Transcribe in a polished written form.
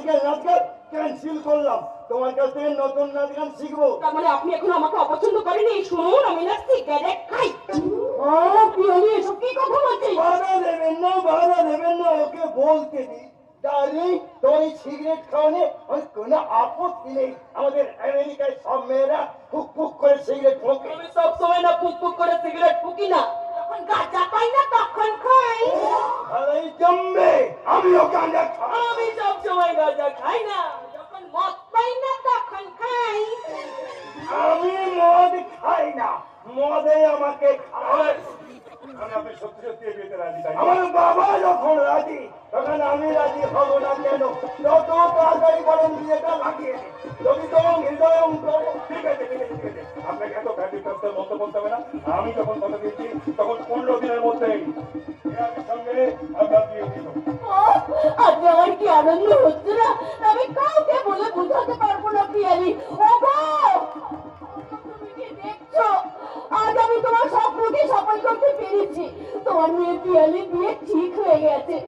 Classical নাচ গান cancel করলাম, তোমার কাছ থেকে নতুন নাচ গান শিখবো। তার মানে আপনি এখন আমাকে অপছন্দ করেনি? শুনুন, আমি না সিগারেট খাই। ও পিয়ালি, এসব কি কথা বলছিস? বাধা দেবেন না, বাধা দেবেন না, ওকে বলতে দিই। ডার্লিং, তোমার এই সিগারেট খাওয়ানে আমার কোনো আপত্তি নেই। আমাদের আমেরিকায় সব মেয়েরা ফুক ফুক করে সিগারেট ফোঁকে। আমি সব সময় না পুক পুক করে সিগারেট ফুকি না, যখন গাঁজা পাই না তখন খাই। ভালোই জমবে, আমিও গাঁজা খাই। আমি সব সময় গাঁজা খাই না, যখন মদ পাই না তখন খাই। আমি মদ খাই না, মদে আমাকে খায়। আমি আপনি সত্যি সত্যি এই বিয়েতে রাজি, তাই না? আমার বাবা যখন রাজি, তখন আমি রাজি হব না কেন? যত তাড়াতাড়ি বলেন বিয়েটা লাগিয়ে দে। যদি তোমার হৃদয় ঠিক আছে, ঠিক আছে, ঠিক আছে। আপনাকে এত ব্যতিব্যস্ত মন্তব্য করতে হবে না। আমি যখন কথা দিয়েছি তখন 15 দিনের মধ্যেই এর সঙ্গে আপনার বিয়ে দিয়ে দেবো। আজ আমার কি আনন্দ হচ্ছে না, আমি কাউকে বলে বোঝাতে পারবো না পিয়ালি। ওগো, তুমি কি দেখছো? আজ আমি তোমার স্বপ্নকে সফল করতে পেরেছি। তোমার মেয়ে পিয়ালি বিয়ে ঠিক হয়ে গেছে।